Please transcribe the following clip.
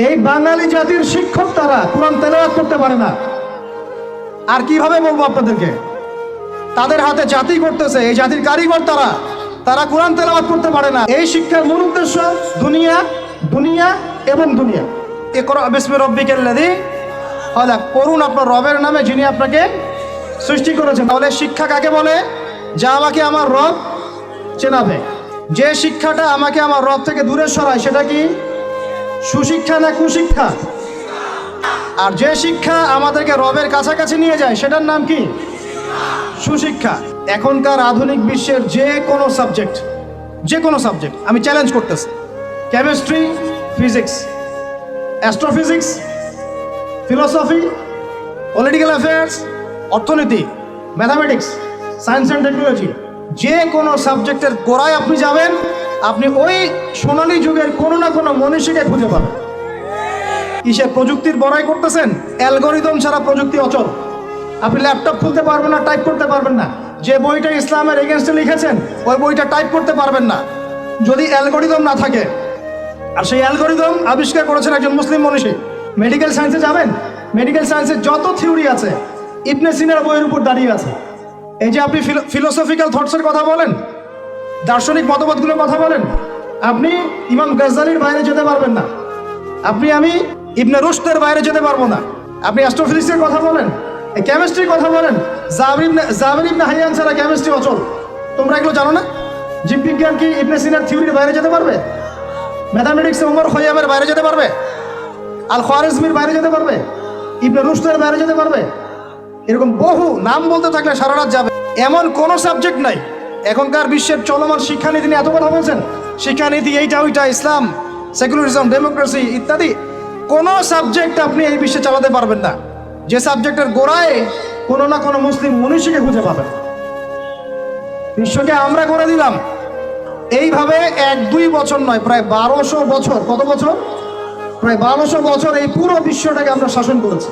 এই বাঙালি জাতির শিক্ষক তারা কোরআন তেলাওয়াত করতে পারে না। আর কিভাবে বলবো আপনাদেরকে? তাদের হাতে জাতি করতেছে, এই জাতির কারিগর তারা, তারা কোরআন তেলাওয়াত করতে পারে না। এই শিক্ষার মূল উদ্দেশ্য দুনিয়া, দুনিয়া এবং দুনিয়া। ইকরা বিসমি রাব্বিকাল্লাযী খালাক, পড়ুন আপনার রবের নামে যিনি আপনাকে সৃষ্টি করেছেন। তাহলে শিক্ষা কাকে বলে? যা আমাকে আমার রব চেনাবে। যে শিক্ষাটা আমাকে আমার রব থেকে দূরে সরায় সেটা কি সুশিক্ষা না কুশিক্ষা? আর যে শিক্ষা আমাদেরকে রবের কাছাকাছি নিয়ে যায় সেটার নাম কি সুশিক্ষা। এখনকার আধুনিক বিশ্বের যে কোনো সাবজেক্ট আমি চ্যালেঞ্জ করতেছি, chemistry, physics, astrophysics, philosophy, political affairs, অর্থনীতি, ম্যাথামেটিক্স, সায়েন্স অ্যান্ড টেকনোলজি, যে কোনো সাবজেক্টের গোড়ায় আপনি যাবেন, আপনি ওই সোনালী যুগের কোনো না কোনো মনীষীকে খুঁজে পাবেন। কিসের প্রযুক্তির বড়াই করতেছেন? অ্যালগোরিদম ছাড়া প্রযুক্তি অচল। আপনি ল্যাপটপ খুলতে পারবেন না, টাইপ করতে পারবেন না। যে বইটা ইসলামের এগেনস্টে লিখেছেন ওই বইটা টাইপ করতে পারবেন না যদি অ্যালগোরিদম না থাকে। আর সেই অ্যালগোরিদম আবিষ্কার করেছেন একজন মুসলিম মনীষী। মেডিকেল সায়েন্সে যাবেন, মেডিকেল সায়েন্সের যত থিওরি আছে ইবনে সিনার বইয়ের উপর দাঁড়িয়ে আছে। এই যে আপনি ফিলোসফিক্যাল থটসের কথা বলেন, দার্শনিক মতবাদগুলোর কথা বলেন, আপনি ইমাম গাজ্জালির বাইরে যেতে পারবেন না। আমি ইবনে রুশদের বাইরে যেতে পারবো না। আপনি অ্যাস্ট্রোফিজিক্সের কথা বলেন, কেমিস্ট্রির কথা বলেন, জাবির ইবনে হাইয়ান ছাড়া কেমিস্ট্রি অচল। তোমরা এগুলো জানো না? জীববিজ্ঞান কি ইবনে সিনার থিওরির বাইরে যেতে পারবে? ম্যাথামেটিক্সে ওমর খৈয়ামের বাইরে যেতে পারবে? আল খাওয়ারিজমির বাইরে যেতে পারবে? ইবনে রুশদের বাইরে যেতে পারবে? এরকম বহু নাম বলতে থাকলে সারা রাত যাবে। এমন কোনো সাবজেক্ট নাই। এখনকার বিশ্বের চলমান শিক্ষানীতি নিয়ে এত কথা বলছেন, শিক্ষানীতি এইটা ওইটা, ইসলাম, সেকুলারিজম, ডেমোক্রেসি ইত্যাদি, কোনো সাবজেক্ট আপনি এই বিশ্বে চালাতে পারবেন না যে সাবজেক্টের গোড়ায় কোনো না কোনো মুসলিম মনীষীকে খুঁজে পাবেন। বিশ্বকে আমরা করে দিলাম এইভাবে 1-2 বছর নয়, প্রায় 1200 বছর। কত বছর? প্রায় 1200 বছর এই পুরো বিশ্বটাকে আমরা শাসন করেছি।